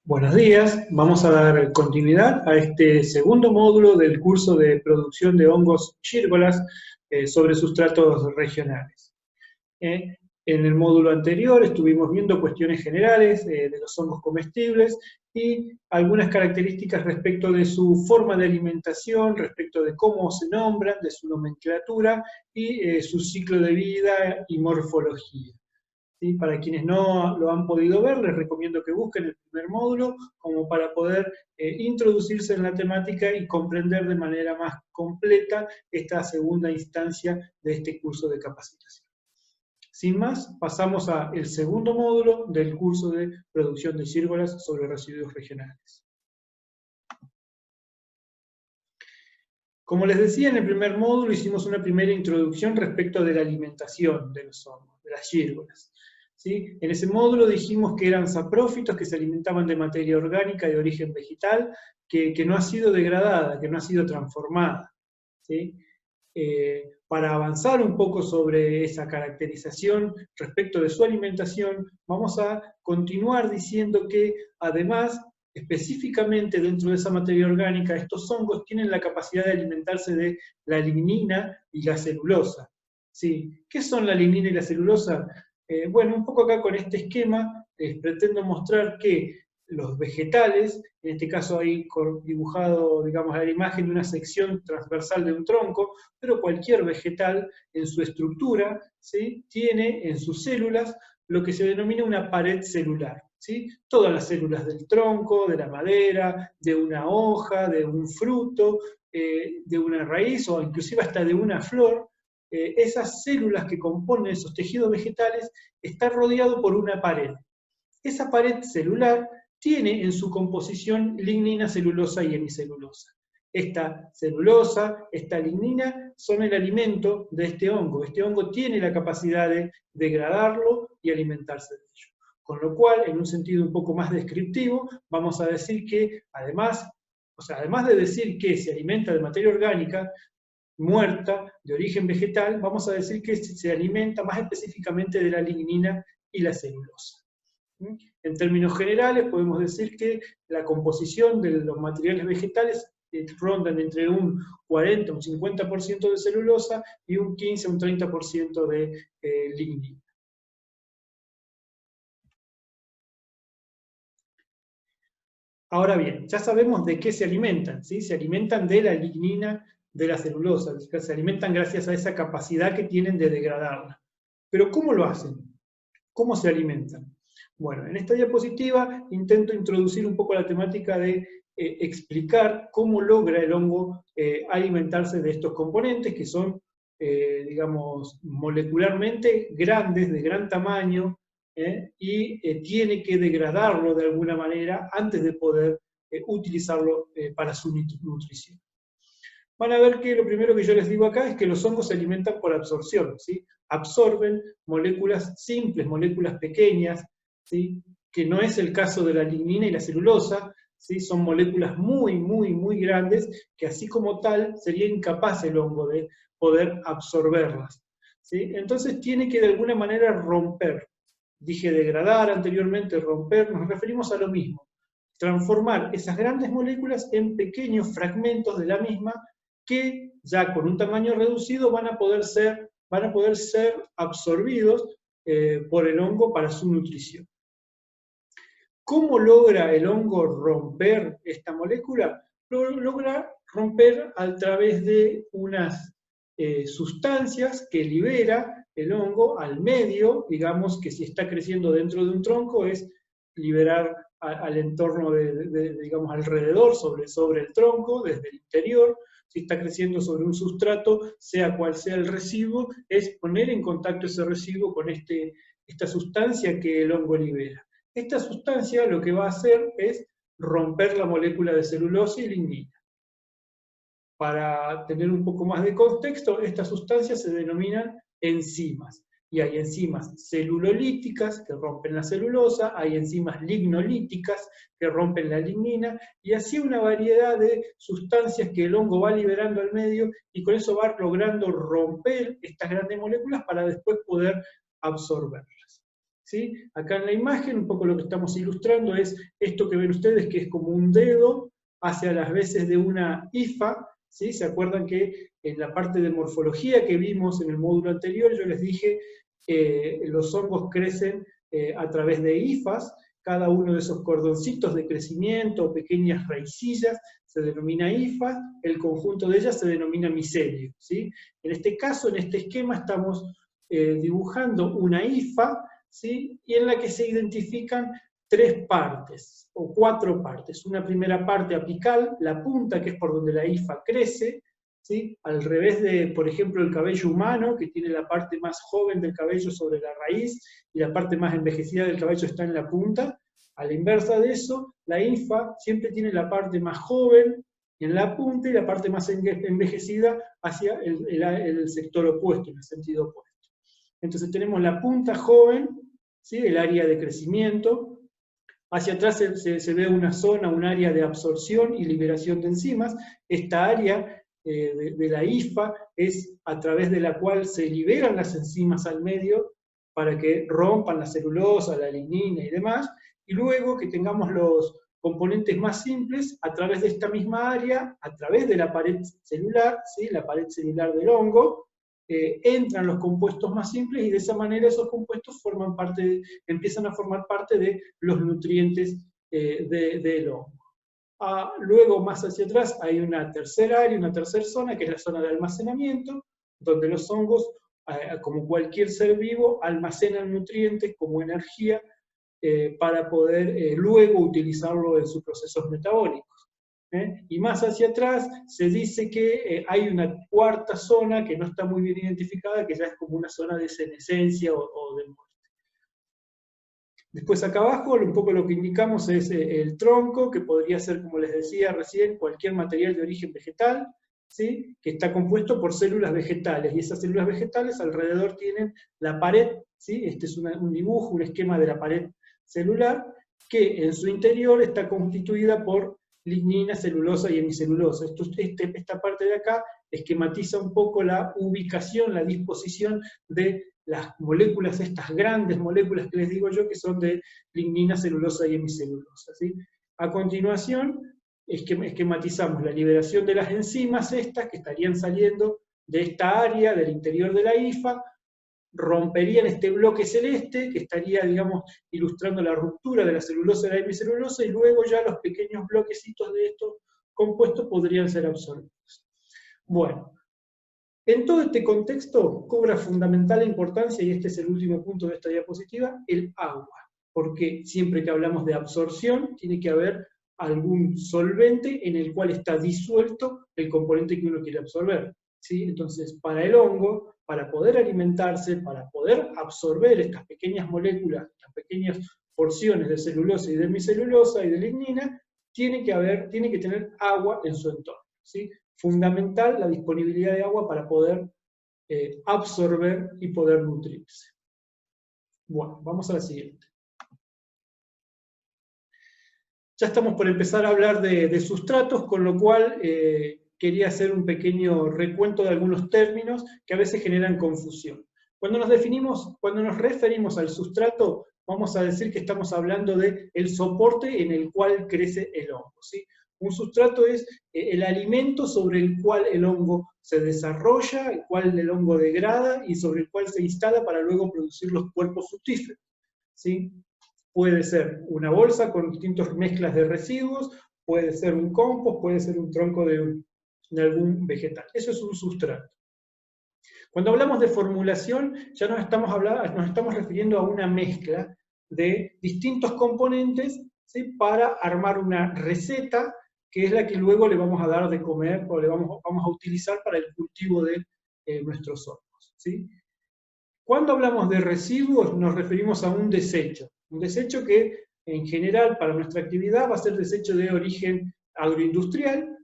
Buenos días, vamos a dar continuidad a este segundo módulo del curso de producción de hongos gírgolas sobre sustratos regionales. En el módulo anterior estuvimos viendo cuestiones generales de los hongos comestibles y algunas características respecto de su forma de alimentación, respecto de cómo se nombran, de su nomenclatura y su ciclo de vida y morfología. ¿Sí? Para quienes no lo han podido ver, les recomiendo que busquen el primer módulo como para poder introducirse en la temática y comprender de manera más completa esta segunda instancia de este curso de capacitación. Sin más, pasamos al segundo módulo del curso de producción de gírgolas sobre residuos regionales. Como les decía, en el primer módulo hicimos una primera introducción respecto de la alimentación de los hongos, de las gírgolas. ¿Sí? En ese módulo dijimos que eran saprófitos que se alimentaban de materia orgánica de origen vegetal, que no ha sido degradada, que no ha sido transformada. ¿Sí? Para avanzar un poco sobre esa caracterización respecto de su alimentación, vamos a continuar diciendo que, además, específicamente dentro de esa materia orgánica, estos hongos tienen la capacidad de alimentarse de la lignina y la celulosa. ¿Sí? ¿Qué son la lignina y la celulosa? Bueno, un poco acá con este esquema pretendo mostrar que los vegetales, en este caso ahí dibujado, digamos, la imagen de una sección transversal de un tronco, pero cualquier vegetal en su estructura, ¿sí? Tiene en sus células lo que se denomina una pared celular. ¿Sí? Todas las células del tronco, de la madera, de una hoja, de un fruto, de una raíz o inclusive hasta de una flor, esas células que componen esos tejidos vegetales están rodeados por una pared. Esa pared celular tiene en su composición lignina, celulosa y hemicelulosa. Esta celulosa, esta lignina, son el alimento de este hongo. Este hongo tiene la capacidad de degradarlo y alimentarse de ello. Con lo cual, en un sentido un poco más descriptivo, vamos a decir que, además de decir que se alimenta de materia orgánica muerta, de origen vegetal, vamos a decir que se alimenta más específicamente de la lignina y la celulosa. En términos generales, podemos decir que la composición de los materiales vegetales rondan entre un 40 o un 50% de celulosa y un 15 o un 30% de lignina. Ahora bien, ya sabemos de qué se alimentan, ¿sí? Se alimentan de la lignina, de la celulosa, se alimentan gracias a esa capacidad que tienen de degradarla. Pero ¿cómo lo hacen? ¿Cómo se alimentan? Bueno, en esta diapositiva intento introducir un poco la temática de explicar cómo logra el hongo alimentarse de estos componentes que son, digamos, molecularmente grandes, de gran tamaño, y tiene que degradarlo de alguna manera antes de poder utilizarlo para su nutrición. Van a ver que lo primero que yo les digo acá es que los hongos se alimentan por absorción, ¿sí? Absorben moléculas simples, moléculas pequeñas, ¿sí? Que no es el caso de la lignina y la celulosa, ¿sí? Son moléculas muy, muy, muy grandes que así como tal sería incapaz el hongo de poder absorberlas, ¿sí? Entonces tiene que de alguna manera romper. Dije degradar anteriormente, romper, nos referimos a lo mismo. Transformar esas grandes moléculas en pequeños fragmentos de la misma que ya con un tamaño reducido van a poder ser absorbidos por el hongo para su nutrición. ¿Cómo logra el hongo romper esta molécula? Lo logra romper a través de unas sustancias que libera el hongo al medio, digamos que si está creciendo dentro de un tronco es liberar al entorno digamos, alrededor, sobre el tronco, desde el interior. Si está creciendo sobre un sustrato, sea cual sea el residuo, es poner en contacto ese residuo con esta sustancia que el hongo libera. Esta sustancia lo que va a hacer es romper la molécula de celulosa y lignina. Para tener un poco más de contexto, estas sustancias se denominan enzimas. Y hay enzimas celulolíticas que rompen la celulosa, hay enzimas lignolíticas que rompen la lignina, y así una variedad de sustancias que el hongo va liberando al medio, y con eso va logrando romper estas grandes moléculas para después poder absorberlas. ¿sí? Acá en la imagen, un poco lo que estamos ilustrando es esto que ven ustedes, que es como un dedo hacia las veces de una hifa, ¿sí? ¿Se acuerdan que en la parte de morfología que vimos en el módulo anterior, yo les dije los hongos crecen a través de hifas? Cada uno de esos cordoncitos de crecimiento, pequeñas raicillas, se denomina hifa, el conjunto de ellas se denomina micelio, ¿sí? En este caso, en este esquema, estamos dibujando una hifa, ¿sí? Y en la que se identifican 3 partes, o 4 partes. Una primera parte apical, la punta, que es por donde la hifa crece, ¿sí? Al revés de, por ejemplo, el cabello humano, que tiene la parte más joven del cabello sobre la raíz, y la parte más envejecida del cabello está en la punta. A la inversa de eso, la hifa siempre tiene la parte más joven en la punta y la parte más envejecida hacia el sector opuesto, en el sentido opuesto. Entonces tenemos la punta joven, ¿sí? El área de crecimiento. Hacia atrás se ve una zona, un área de absorción y liberación de enzimas. Esta área de la hifa es a través de la cual se liberan las enzimas al medio para que rompan la celulosa, la lignina y demás, y luego que tengamos los componentes más simples, a través de esta misma área, a través de la pared celular, ¿sí? La pared celular del hongo, entran los compuestos más simples y de esa manera esos compuestos empiezan a formar parte de los nutrientes del hongo. Luego, más hacia atrás, hay una tercera área, una tercera zona, que es la zona de almacenamiento, donde los hongos, como cualquier ser vivo, almacenan nutrientes como energía para poder luego utilizarlo en sus procesos metabólicos. Y más hacia atrás se dice que hay una cuarta zona que no está muy bien identificada, que ya es como una zona de senescencia o de muerte. Después acá abajo un poco lo que indicamos es el tronco, que podría ser, como les decía recién, cualquier material de origen vegetal, ¿sí? Que está compuesto por células vegetales, y esas células vegetales alrededor tienen la pared, ¿sí? Este es un dibujo, un esquema de la pared celular, que en su interior está constituida por lignina, celulosa y hemicelulosa. Esta parte de acá esquematiza un poco la ubicación, la disposición de las moléculas, estas grandes moléculas que les digo yo, que son de lignina, celulosa y hemicelulosa, ¿sí? A continuación, esquematizamos la liberación de las enzimas estas, que estarían saliendo de esta área, del interior de la hifa, romperían este bloque celeste, que estaría, digamos, ilustrando la ruptura de la celulosa y la hemicelulosa, y luego ya los pequeños bloquecitos de estos compuestos podrían ser absorbidos. Bueno, en todo este contexto cobra fundamental importancia, y este es el último punto de esta diapositiva, el agua. Porque siempre que hablamos de absorción, tiene que haber algún solvente en el cual está disuelto el componente que uno quiere absorber, ¿sí? Entonces, para el hongo, para poder alimentarse, para poder absorber estas pequeñas moléculas, estas pequeñas porciones de celulosa y de hemicelulosa y de lignina, tiene que tener agua en su entorno, ¿sí? Fundamental la disponibilidad de agua para poder absorber y poder nutrirse. Bueno, vamos a la siguiente. Ya estamos por empezar a hablar de sustratos, con lo cual quería hacer un pequeño recuento de algunos términos que a veces generan confusión. Cuando nos referimos al sustrato, vamos a decir que estamos hablando del soporte en el cual crece el hongo, ¿sí? Un sustrato es el alimento sobre el cual el hongo se desarrolla, el cual el hongo degrada y sobre el cual se instala para luego producir los cuerpos fructíferos, ¿sí? Puede ser una bolsa con distintas mezclas de residuos, puede ser un compost, puede ser un tronco de algún vegetal. Eso es un sustrato. Cuando hablamos de formulación, ya nos estamos refiriendo a una mezcla de distintos componentes, ¿sí? Para armar una receta, que es la que luego le vamos a dar de comer, o le vamos a utilizar para el cultivo de nuestros hongos, ¿sí? Cuando hablamos de residuos, nos referimos a un desecho que en general para nuestra actividad va a ser desecho de origen agroindustrial,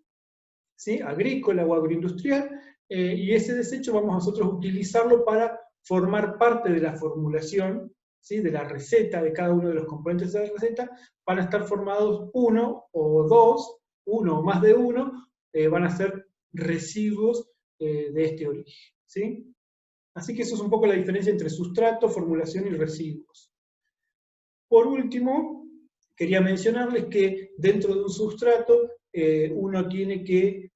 ¿sí? Agrícola o agroindustrial, y ese desecho vamos nosotros a utilizarlo para formar parte de la formulación, ¿sí? De la receta, de cada uno de los componentes de la receta, van a estar formados uno o más de uno, van a ser residuos de este origen, ¿sí? Así que eso es un poco la diferencia entre sustrato, formulación y residuos. Por último, quería mencionarles que dentro de un sustrato uno tiene que,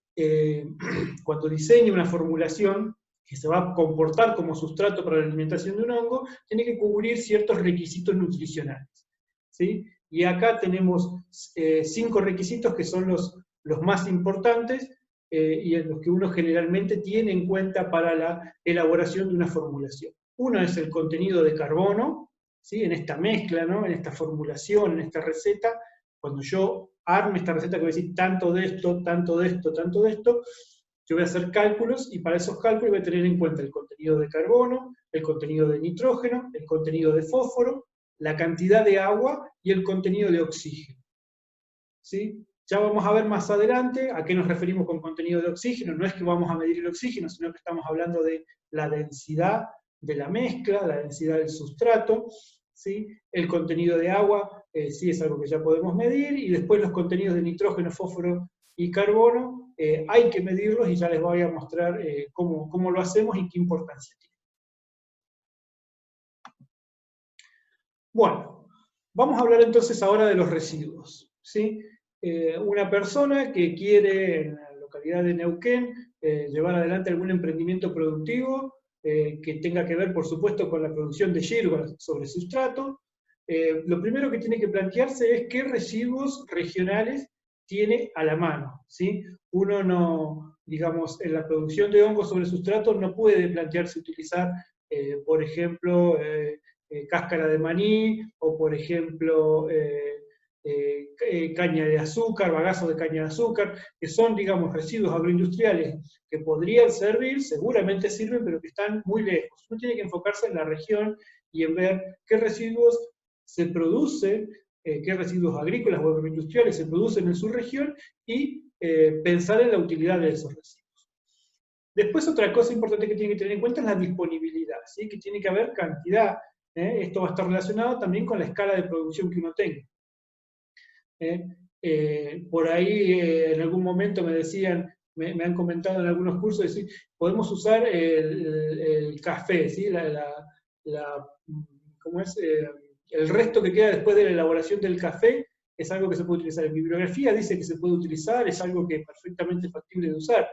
cuando diseña una formulación que se va a comportar como sustrato para la alimentación de un hongo, tiene que cubrir ciertos requisitos nutricionales, ¿sí? Y acá tenemos 5 requisitos que son los más importantes y en los que uno generalmente tiene en cuenta para la elaboración de una formulación. Uno es el contenido de carbono, ¿sí? En esta mezcla, ¿no? En esta formulación, en esta receta, cuando yo arme esta receta que voy a decir tanto de esto, tanto de esto, tanto de esto, yo voy a hacer cálculos y para esos cálculos voy a tener en cuenta el contenido de carbono, el contenido de nitrógeno, el contenido de fósforo, la cantidad de agua y el contenido de oxígeno, ¿sí? Ya vamos a ver más adelante a qué nos referimos con contenido de oxígeno. No es que vamos a medir el oxígeno, sino que estamos hablando de la densidad de la mezcla, la densidad del sustrato, ¿sí? El contenido de agua sí es algo que ya podemos medir, y después los contenidos de nitrógeno, fósforo y carbono hay que medirlos y ya les voy a mostrar cómo lo hacemos y qué importancia tiene. Bueno, vamos a hablar entonces ahora de los residuos, ¿sí? Una persona que quiere en la localidad de Neuquén llevar adelante algún emprendimiento productivo que tenga que ver, por supuesto, con la producción de hierbas sobre sustrato, lo primero que tiene que plantearse es qué residuos regionales tiene a la mano, ¿sí? Uno no, digamos, en la producción de hongos sobre sustrato no puede plantearse utilizar, por ejemplo, cáscara de maní, o por ejemplo, caña de azúcar, bagazo de caña de azúcar, que son, digamos, residuos agroindustriales que podrían servir, seguramente sirven, pero que están muy lejos. Uno tiene que enfocarse en la región y en ver qué residuos se producen, qué residuos agrícolas o agroindustriales se producen en su región, y pensar en la utilidad de esos residuos. Después, otra cosa importante que tiene que tener en cuenta es la disponibilidad, ¿sí? Que tiene que haber cantidad. Esto va a estar relacionado también con la escala de producción que uno tenga. Por ahí en algún momento me decían, me han comentado en algunos cursos, decir, podemos usar el café, ¿sí? ¿Cómo es? El resto que queda después de la elaboración del café es algo que se puede utilizar. En bibliografía dice que se puede utilizar, es algo que es perfectamente factible de usar,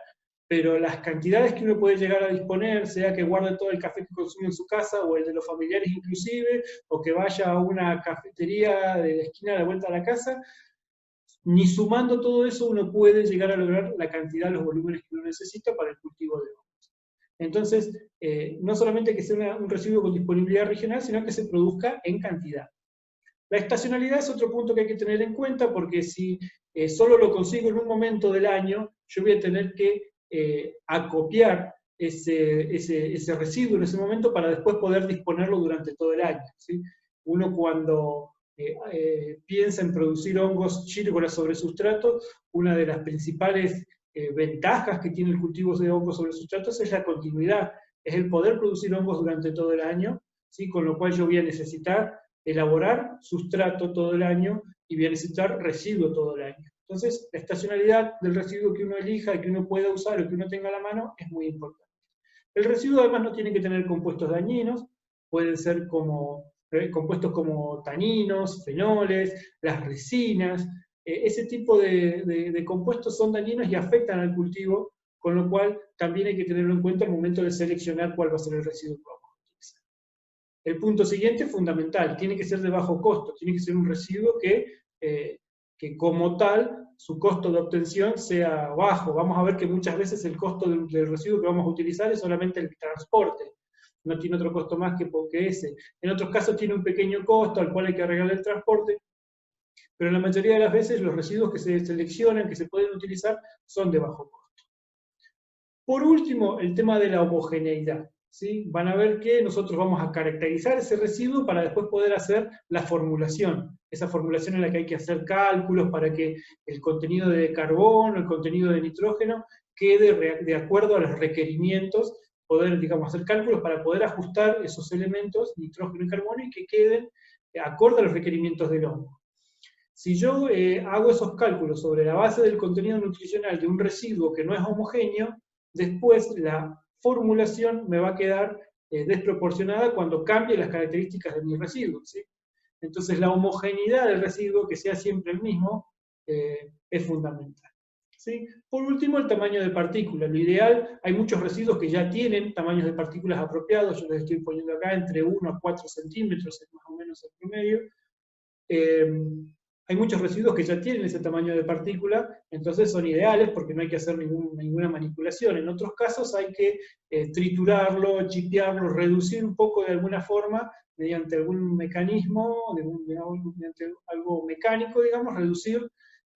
pero las cantidades que uno puede llegar a disponer, sea que guarde todo el café que consume en su casa, o el de los familiares inclusive, o que vaya a una cafetería de la esquina de la vuelta a la casa, ni sumando todo eso uno puede llegar a lograr la cantidad, los volúmenes que uno necesita para el cultivo de hongos. Entonces, no solamente que sea un residuo con disponibilidad regional, sino que se produzca en cantidad. La estacionalidad es otro punto que hay que tener en cuenta, porque si solo lo consigo en un momento del año, yo voy a tener que acopiar ese residuo en ese momento para después poder disponerlo durante todo el año, ¿sí? Uno cuando piensa en producir hongos chírcolas sobre sustrato, una de las principales ventajas que tiene el cultivo de hongos sobre sustratos es la continuidad, es el poder producir hongos durante todo el año, ¿sí? Con lo cual yo voy a necesitar elaborar sustrato todo el año y voy a necesitar residuo todo el año. Entonces, la estacionalidad del residuo que uno elija, que uno pueda usar o que uno tenga a la mano, es muy importante. El residuo además no tiene que tener compuestos dañinos, pueden ser compuestos como taninos, fenoles, las resinas, ese tipo de compuestos son dañinos y afectan al cultivo, con lo cual también hay que tenerlo en cuenta al momento de seleccionar cuál va a ser el residuo que vamos a utilizar. El punto siguiente, fundamental, tiene que ser de bajo costo, tiene que ser un residuo que como tal, su costo de obtención sea bajo. Vamos a ver que muchas veces el costo del residuo que vamos a utilizar es solamente el transporte, no tiene otro costo más que ese. En otros casos tiene un pequeño costo al cual hay que agregar el transporte, pero en la mayoría de las veces los residuos que se seleccionan, que se pueden utilizar, son de bajo costo. Por último, el tema de la homogeneidad, ¿sí? Van a ver que nosotros vamos a caracterizar ese residuo para después poder hacer la formulación, esa formulación en la que hay que hacer cálculos para que el contenido de carbono, el contenido de nitrógeno, quede de acuerdo a los requerimientos, poder, digamos, hacer cálculos para poder ajustar esos elementos, nitrógeno y carbono, y que queden acorde a los requerimientos del hongo. Si yo hago esos cálculos sobre la base del contenido nutricional de un residuo que no es homogéneo, después la formulación me va a quedar desproporcionada cuando cambie las características de mis residuos, ¿sí? Entonces la homogeneidad del residuo, que sea siempre el mismo, es fundamental. ¿Sí? Por último, el tamaño de partículas. Lo ideal, hay muchos residuos que ya tienen tamaños de partículas apropiados, yo les estoy poniendo acá entre 1 a 4 centímetros, es más o menos el promedio. Hay muchos residuos que ya tienen ese tamaño de partícula, entonces son ideales porque no hay que hacer ninguna manipulación. En otros casos hay que triturarlo, chipearlo, reducir un poco de alguna forma, mediante algún mecanismo, mediante algo mecánico, digamos, reducir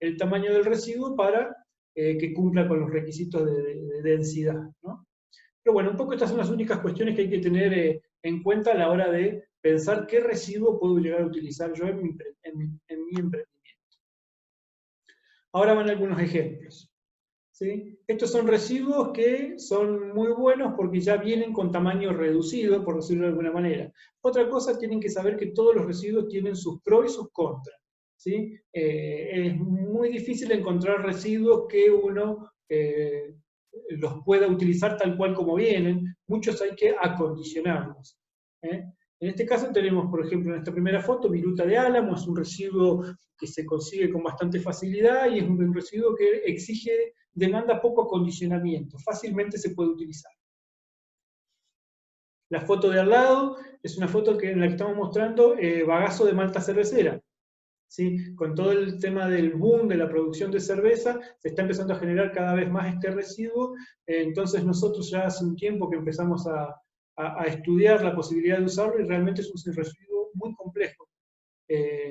el tamaño del residuo para que cumpla con los requisitos de densidad, ¿no? Pero bueno, un poco estas son las únicas cuestiones que hay que tener en cuenta a la hora de pensar qué residuo puedo llegar a utilizar yo en mi emprendimiento. Ahora van algunos ejemplos. ¿Sí? Estos son residuos que son muy buenos porque ya vienen con tamaño reducido, por decirlo de alguna manera. Otra cosa, tienen que saber que todos los residuos tienen sus pros y sus contras. ¿Sí? Es muy difícil encontrar residuos que uno los pueda utilizar tal cual como vienen. Muchos hay que acondicionarlos. En este caso tenemos, por ejemplo, en esta primera foto, viruta de álamo. Es un residuo que se consigue con bastante facilidad y es un residuo que demanda poco acondicionamiento, fácilmente se puede utilizar. La foto de al lado es una foto en la que estamos mostrando bagazo de malta cervecera. ¿Sí? Con todo el tema del boom de la producción de cerveza, se está empezando a generar cada vez más este residuo, entonces nosotros ya hace un tiempo que empezamos a estudiar la posibilidad de usarlo y realmente es un residuo muy complejo.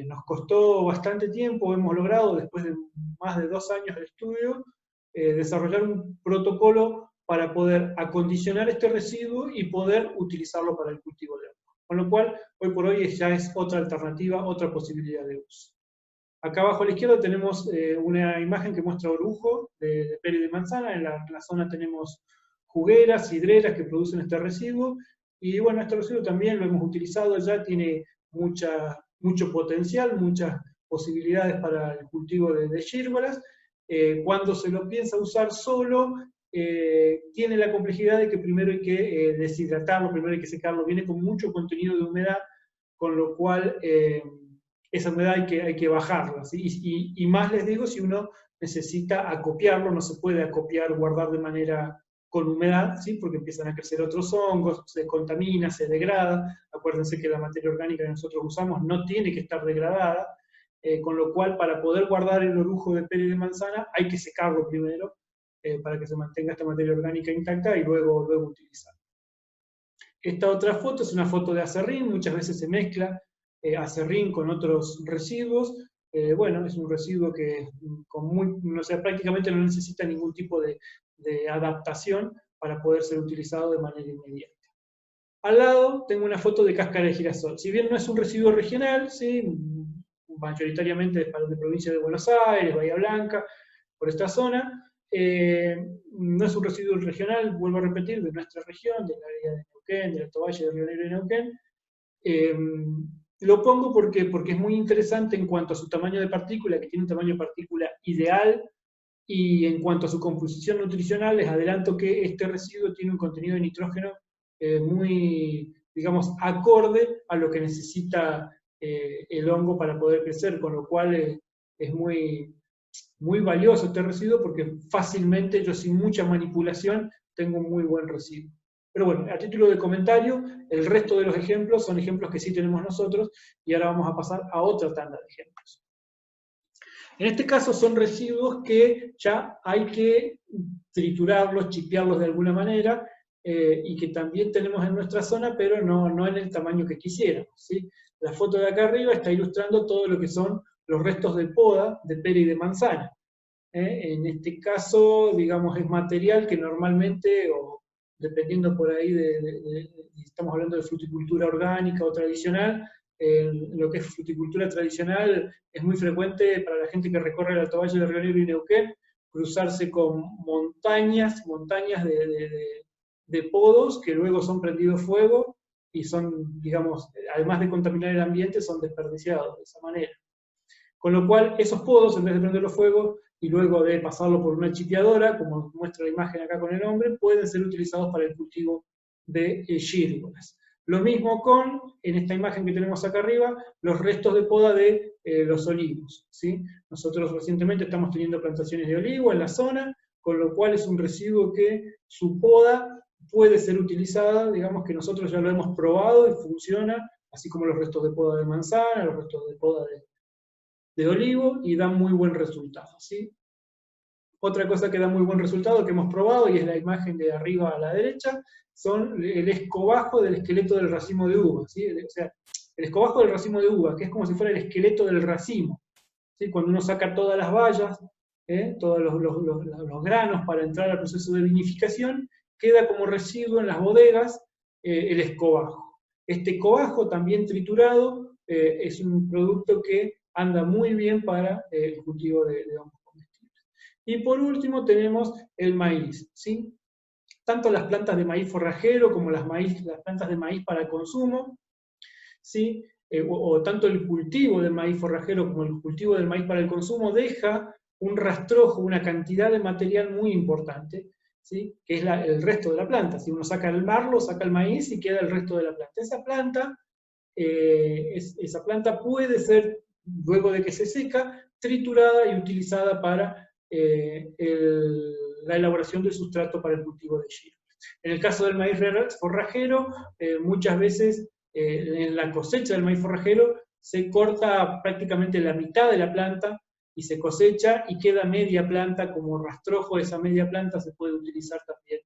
Nos costó bastante tiempo, hemos logrado, después de más de 2 años de estudio, desarrollar un protocolo para poder acondicionar este residuo y poder utilizarlo para el cultivo de hongo. Con lo cual, hoy por hoy ya es otra alternativa, otra posibilidad de uso. Acá abajo a la izquierda tenemos una imagen que muestra orujo de pera y de manzana. En la zona tenemos jugueras, hidreras que producen este residuo. Y bueno, este residuo también lo hemos utilizado ya, tiene mucho potencial, muchas posibilidades para el cultivo de gírgolas. Cuando se lo piensa usar solo, tiene la complejidad de que primero hay que deshidratarlo, primero hay que secarlo, viene con mucho contenido de humedad, con lo cual esa humedad hay que bajarla, ¿sí? Y más les digo, si uno necesita acopiarlo, no se puede acopiar, guardar de manera con humedad, ¿sí? Porque empiezan a crecer otros hongos, se contamina, se degrada. Acuérdense que la materia orgánica que nosotros usamos no tiene que estar degradada, con lo cual para poder guardar el orujo de pera y de manzana hay que secarlo primero, para que se mantenga esta materia orgánica intacta y luego utilizarla. Esta otra foto es una foto de acerrín, muchas veces se mezcla acerrín con otros residuos. Bueno, es un residuo que prácticamente no necesita ningún tipo de adaptación para poder ser utilizado de manera inmediata. Al lado tengo una foto de cáscara de girasol. Si bien no es un residuo regional, ¿sí? Mayoritariamente de provincia de Buenos Aires, Bahía Blanca, por esta zona, no es un residuo regional, vuelvo a repetir, de nuestra región, del área de Neuquén, del Alto Valle de Río Negro y Neuquén. Lo pongo porque es muy interesante en cuanto a su tamaño de partícula, que tiene un tamaño de partícula ideal, y en cuanto a su composición nutricional, les adelanto que este residuo tiene un contenido de nitrógeno muy, digamos, acorde a lo que necesita el hongo para poder crecer, con lo cual es muy valioso este residuo porque fácilmente, yo sin mucha manipulación, tengo un muy buen residuo. Pero bueno, a título de comentario, el resto de los ejemplos son ejemplos que sí tenemos nosotros, y ahora vamos a pasar a otra tanda de ejemplos. En este caso son residuos que ya hay que triturarlos, chipearlos de alguna manera, y que también tenemos en nuestra zona, pero no en el tamaño que quisiéramos, ¿sí? La foto de acá arriba está ilustrando todo lo que son los restos de poda de pera y de manzana. En este caso, digamos, es material que normalmente, o dependiendo por ahí estamos hablando de fruticultura orgánica o tradicional, lo que es fruticultura tradicional es muy frecuente para la gente que recorre el Alto Valle de Río Negro y Neuquén, cruzarse con montañas de podos que luego son prendidos fuego y son, digamos, además de contaminar el ambiente, son desperdiciados de esa manera. Con lo cual, esos podos, en vez de prenderlos fuego y luego de pasarlo por una chipeadora, como muestra la imagen acá con el hombre, pueden ser utilizados para el cultivo de gírgolas. Lo mismo con, en esta imagen que tenemos acá arriba, los restos de poda de los olivos, ¿sí? Nosotros recientemente estamos teniendo plantaciones de olivo en la zona, con lo cual es un residuo que su poda puede ser utilizada, digamos que nosotros ya lo hemos probado y funciona, así como los restos de poda de manzana, los restos de poda de olivo, y dan muy buen resultado, ¿sí? Otra cosa que da muy buen resultado que hemos probado, y es la imagen de arriba a la derecha, son el escobajo del esqueleto del racimo de uva, ¿sí? O sea, el escobajo del racimo de uva, que es como si fuera el esqueleto del racimo, ¿sí? Cuando uno saca todas las bayas, todos los granos para entrar al proceso de vinificación, queda como residuo en las bodegas el escobajo. Este escobajo, también triturado, es un producto que anda muy bien para el cultivo de hongos comestibles. Y por último tenemos el maíz, ¿sí? Tanto las plantas de maíz forrajero como las plantas de maíz para consumo, ¿sí? O tanto el cultivo del maíz forrajero como el cultivo del maíz para el consumo deja un rastrojo, una cantidad de material muy importante, ¿sí? Que es el resto de la planta. Si uno saca el marlo, saca el maíz y queda el resto de la planta. Esa planta puede ser, luego de que se seca, triturada y utilizada para la elaboración del sustrato para el cultivo de giro. En el caso del maíz forrajero, muchas veces en la cosecha del maíz forrajero se corta prácticamente la mitad de la planta y se cosecha y queda media planta como rastrojo. Esa media planta se puede utilizar también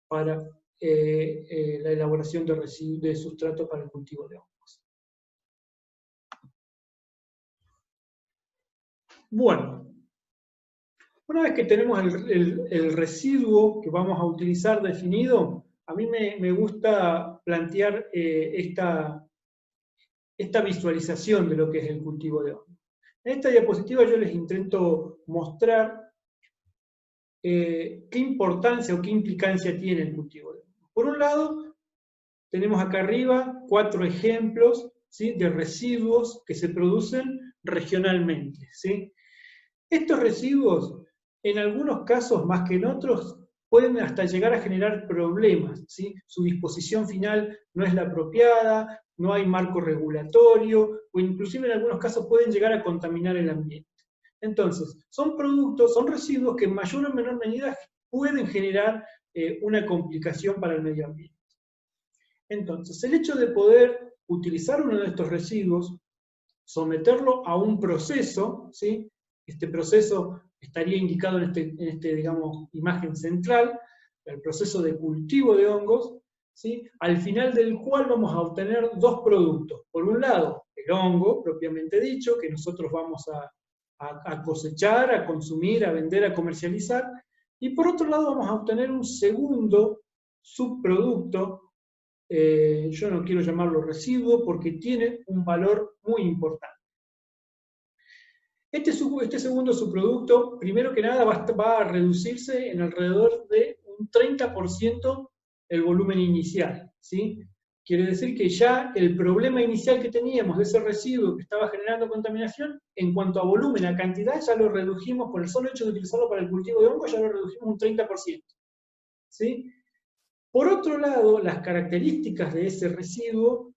para la elaboración de sustrato para el cultivo de hongos. Bueno, una vez que tenemos el residuo que vamos a utilizar definido, a mí me gusta plantear esta visualización de lo que es el cultivo de hongos. En esta diapositiva yo les intento mostrar qué importancia o qué implicancia tiene el cultivo de hongos. Por un lado, tenemos acá arriba 4 ejemplos, ¿sí?, de residuos que se producen regionalmente, ¿sí? Estos residuos, en algunos casos más que en otros, pueden hasta llegar a generar problemas, ¿sí? Su disposición final no es la apropiada, no hay marco regulatorio, o inclusive en algunos casos pueden llegar a contaminar el ambiente. Entonces, son residuos que en mayor o menor medida pueden generar una complicación para el medio ambiente. Entonces, el hecho de poder utilizar uno de estos residuos, someterlo a un proceso, ¿sí? Este proceso estaría indicado en este, digamos, imagen central, el proceso de cultivo de hongos, ¿sí?, al final del cual vamos a obtener 2 productos. Por un lado, el hongo, propiamente dicho, que nosotros vamos a cosechar, a consumir, a vender, a comercializar, y por otro lado vamos a obtener un segundo subproducto. Yo no quiero llamarlo residuo porque tiene un valor muy importante. Este segundo subproducto, primero que nada, va a reducirse en alrededor de un 30% el volumen inicial, ¿sí? Quiere decir que ya el problema inicial que teníamos de ese residuo que estaba generando contaminación, en cuanto a volumen, a cantidad, ya lo redujimos, por el solo hecho de utilizarlo para el cultivo de hongos, ya lo redujimos un 30%, ¿sí? Por otro lado, las características de ese residuo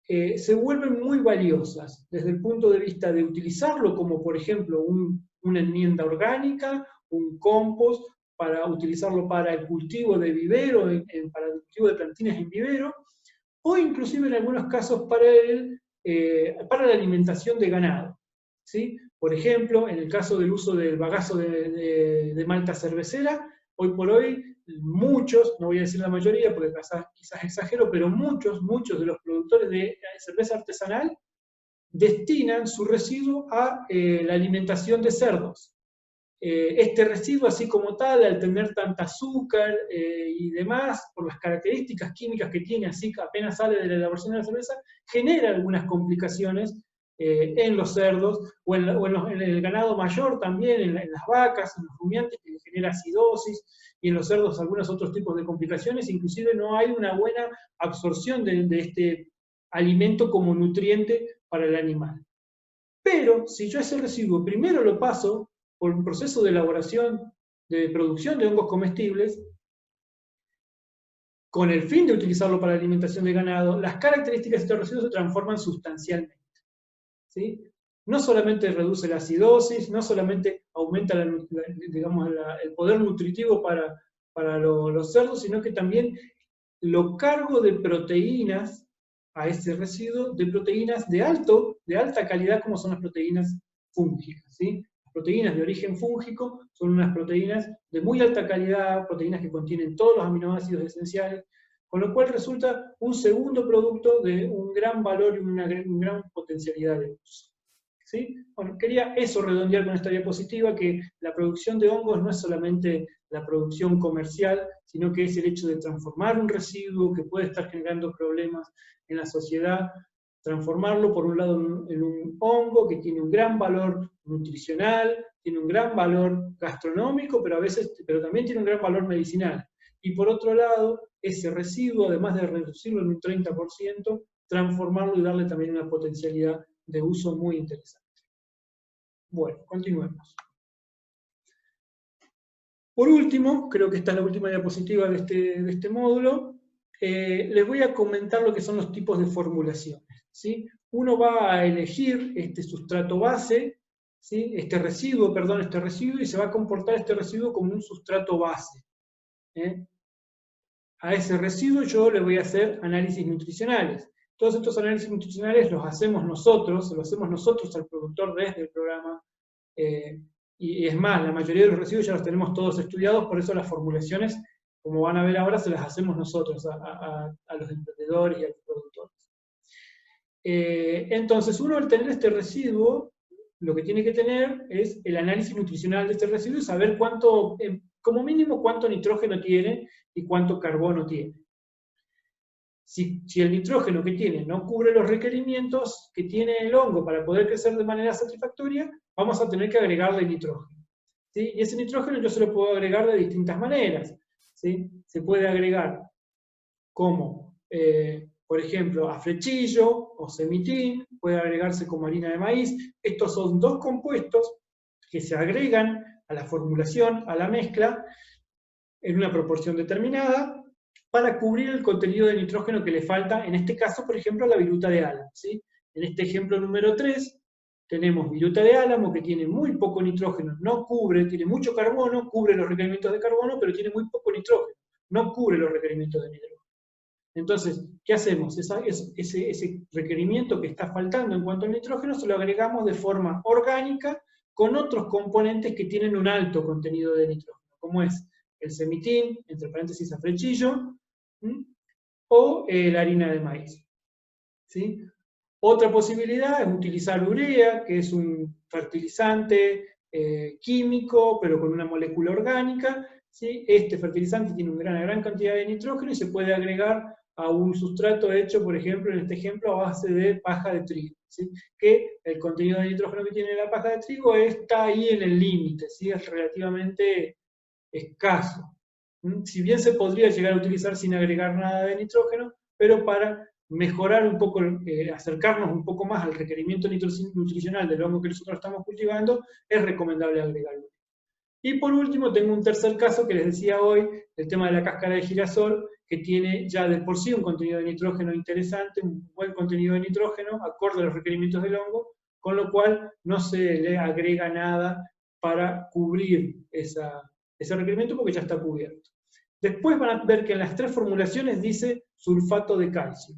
se vuelven muy valiosas desde el punto de vista de utilizarlo como, por ejemplo, una enmienda orgánica, un compost, para utilizarlo para el cultivo de vivero, para el cultivo de plantines en vivero, o inclusive en algunos casos para la alimentación de ganado, ¿sí? Por ejemplo, en el caso del uso del bagazo de malta cervecera, hoy por hoy muchos, no voy a decir la mayoría porque quizás exagero, pero muchos de los productores de cerveza artesanal destinan su residuo a la alimentación de cerdos. Este residuo, así como tal, al tener tanta azúcar y demás, por las características químicas que tiene, así que apenas sale de la elaboración de la cerveza, genera algunas complicaciones en los cerdos, o en el ganado mayor también, en las vacas, en los rumiantes, que genera acidosis, y en los cerdos algunos otros tipos de complicaciones. Inclusive no hay una buena absorción de este alimento como nutriente para el animal. Pero si yo ese residuo primero lo paso por un proceso de elaboración, de producción de hongos comestibles, con el fin de utilizarlo para la alimentación de ganado, las características de estos residuos se transforman sustancialmente, ¿sí? No solamente reduce la acidosis, no solamente aumenta digamos, el poder nutritivo para los cerdos, sino que también lo cargo de proteínas a ese residuo, de proteínas de alta calidad, como son las proteínas fúngicas, ¿sí? Las proteínas de origen fúngico son unas proteínas de muy alta calidad, proteínas que contienen todos los aminoácidos esenciales, con lo cual resulta un segundo producto de un gran valor y una gran potencialidad de uso. ¿Sí? Bueno, quería eso redondear con esta diapositiva, que la producción de hongos no es solamente la producción comercial, sino que es el hecho de transformar un residuo que puede estar generando problemas en la sociedad, transformarlo por un lado en un hongo que tiene un gran valor nutricional, tiene un gran valor gastronómico, pero también tiene un gran valor medicinal. Y por otro lado, ese residuo, además de reducirlo en un 30%, transformarlo y darle también una potencialidad de uso muy interesante. Bueno, continuemos. Por último, creo que esta es la última diapositiva de este módulo, les voy a comentar lo que son los tipos de formulaciones, ¿sí? Uno va a elegir este sustrato base, ¿sí? este residuo, y se va a comportar este residuo como un sustrato base. A ese residuo yo le voy a hacer análisis nutricionales. Todos estos análisis nutricionales los hacemos nosotros, al productor desde el programa, y es más, la mayoría de los residuos ya los tenemos todos estudiados, por eso las formulaciones, como van a ver ahora, se las hacemos nosotros a los emprendedores y a los productores. Entonces, uno al tener este residuo, lo que tiene que tener es el análisis nutricional de este residuo y saber cuánto, como mínimo, cuánto nitrógeno tiene y cuánto carbono tiene. Si el nitrógeno que tiene no cubre los requerimientos que tiene el hongo para poder crecer de manera satisfactoria, vamos a tener que agregarle nitrógeno, ¿sí? Y ese nitrógeno yo se lo puedo agregar de distintas maneras, ¿sí? Se puede agregar como, por ejemplo, a flechillo o semitín, puede agregarse como harina de maíz. Estos son dos compuestos que se agregan a la formulación, a la mezcla, en una proporción determinada, para cubrir el contenido de nitrógeno que le falta, en este caso, por ejemplo, a la viruta de álamo, ¿sí? En este ejemplo número 3, tenemos viruta de álamo que tiene muy poco nitrógeno, no cubre, tiene mucho carbono, cubre los requerimientos de carbono, pero tiene muy poco nitrógeno, no cubre los requerimientos de nitrógeno. Entonces, ¿qué hacemos? Ese requerimiento que está faltando en cuanto al nitrógeno se lo agregamos de forma orgánica con otros componentes que tienen un alto contenido de nitrógeno, como es el semitín, entre paréntesis a flechillo, o la harina de maíz, ¿sí? Otra posibilidad es utilizar urea, que es un fertilizante químico, pero con una molécula orgánica, ¿sí? Este fertilizante tiene una gran cantidad de nitrógeno y se puede agregar a un sustrato hecho, por ejemplo, en este ejemplo, a base de paja de trigo, ¿sí? Que el contenido de nitrógeno que tiene la paja de trigo está ahí en el límite, ¿sí? Es relativamente escaso. Si bien se podría llegar a utilizar sin agregar nada de nitrógeno, pero para mejorar un poco, acercarnos un poco más al requerimiento nutricional del hongo que nosotros estamos cultivando, es recomendable agregarlo. Y por último, tengo un tercer caso que les decía hoy, el tema de la cáscara de girasol, que tiene ya de por sí un contenido de nitrógeno interesante, un buen contenido de nitrógeno, acorde a los requerimientos del hongo, con lo cual no se le agrega nada para cubrir ese requerimiento porque ya está cubierto. Después van a ver que en las tres formulaciones dice sulfato de calcio,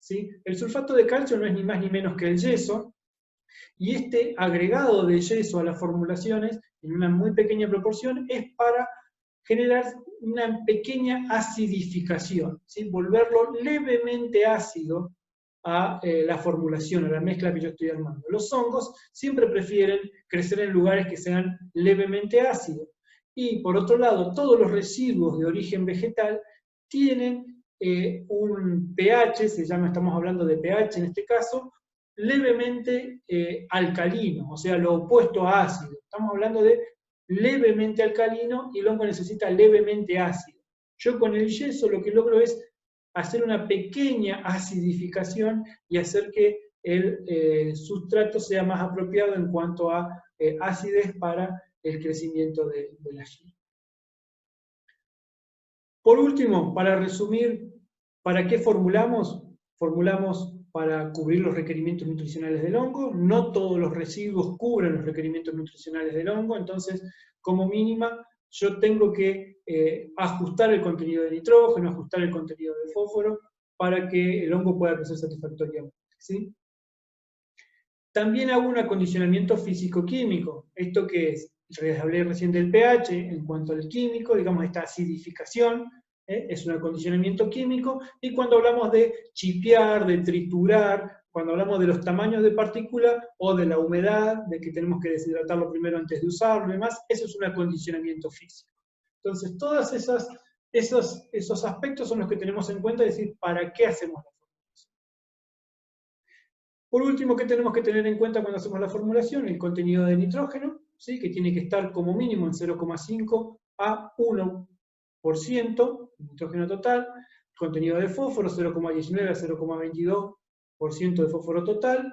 ¿sí? El sulfato de calcio no es ni más ni menos que el yeso, y este agregado de yeso a las formulaciones, en una muy pequeña proporción, es para generar una pequeña acidificación, ¿sí? Volverlo levemente ácido a la formulación, a la mezcla que yo estoy armando. Los hongos siempre prefieren crecer en lugares que sean levemente ácidos. Y por otro lado, todos los residuos de origen vegetal tienen un pH, estamos hablando de pH en este caso, levemente alcalino, o sea, lo opuesto a ácido. Estamos hablando de levemente alcalino y el hongo necesita levemente ácido. Yo con el yeso lo que logro es hacer una pequeña acidificación y hacer que el sustrato sea más apropiado en cuanto a acidez para el crecimiento de la yeso. Por último, para resumir, ¿para qué formulamos? Formulamos para cubrir los requerimientos nutricionales del hongo. No todos los residuos cubren los requerimientos nutricionales del hongo, entonces, como mínima, yo tengo que ajustar el contenido de nitrógeno, ajustar el contenido de fósforo, para que el hongo pueda crecer satisfactoriamente, ¿sí? También hago un acondicionamiento físico-químico. ¿Esto qué es? Les hablé recién del pH en cuanto al químico, digamos esta acidificación, es un acondicionamiento químico, y cuando hablamos de chipear, de triturar, cuando hablamos de los tamaños de partícula o de la humedad, de que tenemos que deshidratarlo primero antes de usarlo y demás, eso es un acondicionamiento físico. Entonces, todos esos aspectos son los que tenemos en cuenta, es decir, ¿para qué hacemos la formulación? Por último, ¿qué tenemos que tener en cuenta cuando hacemos la formulación? El contenido de nitrógeno, ¿sí? Que tiene que estar como mínimo en 0,5 a 1% de nitrógeno total. Contenido de fósforo, 0,19 a 0,22% de fósforo total.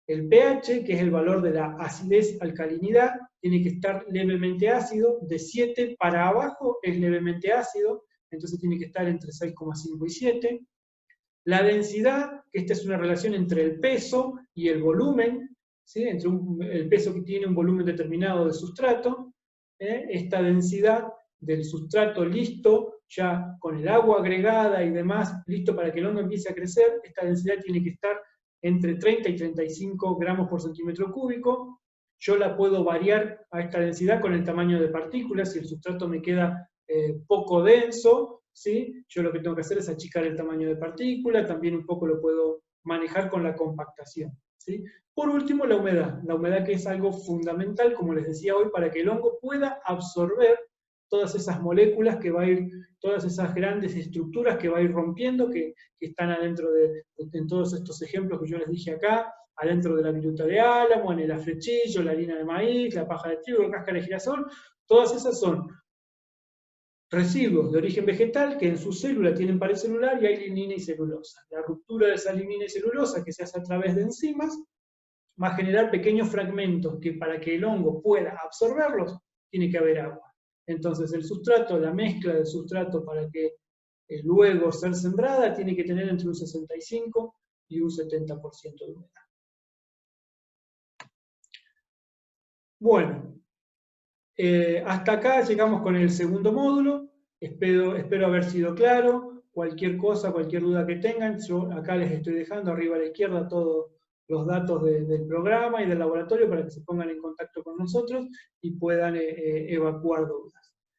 El pH, que es el valor de la acidez-alcalinidad, tiene que estar levemente ácido. De 7 para abajo es levemente ácido, entonces tiene que estar entre 6,5 y 7. La densidad, que esta es una relación entre el peso y el volumen, ¿sí? Entre el peso que tiene un volumen determinado de sustrato, esta densidad del sustrato listo, ya con el agua agregada y demás, listo para que el hongo empiece a crecer, esta densidad tiene que estar entre 30 y 35 gramos por centímetro cúbico. Yo la puedo variar a esta densidad con el tamaño de partículas. Si el sustrato me queda poco denso, ¿sí? Yo lo que tengo que hacer es achicar el tamaño de partícula, también un poco lo puedo manejar con la compactación, ¿sí? Por último, la humedad que es algo fundamental, como les decía hoy, para que el hongo pueda absorber todas esas moléculas que va a ir, todas esas grandes estructuras que va a ir rompiendo, que están adentro en todos estos ejemplos que yo les dije acá, adentro de la viruta de álamo, en el afrechillo, la harina de maíz, la paja de trigo, la cáscara de girasol, todas esas son residuos de origen vegetal que en su célula tienen pared celular y hay lignina y celulosa. La ruptura de esa lignina y celulosa, que se hace a través de enzimas, va a generar pequeños fragmentos que para que el hongo pueda absorberlos, tiene que haber agua. Entonces el sustrato, la mezcla del sustrato para que luego ser sembrada, tiene que tener entre un 65 y un 70% de humedad. Bueno, hasta acá llegamos con el segundo módulo. Espero haber sido claro. Cualquier cosa, cualquier duda que tengan, yo acá les estoy dejando arriba a la izquierda todos los datos del programa y del laboratorio para que se pongan en contacto con nosotros y puedan evacuar dudas.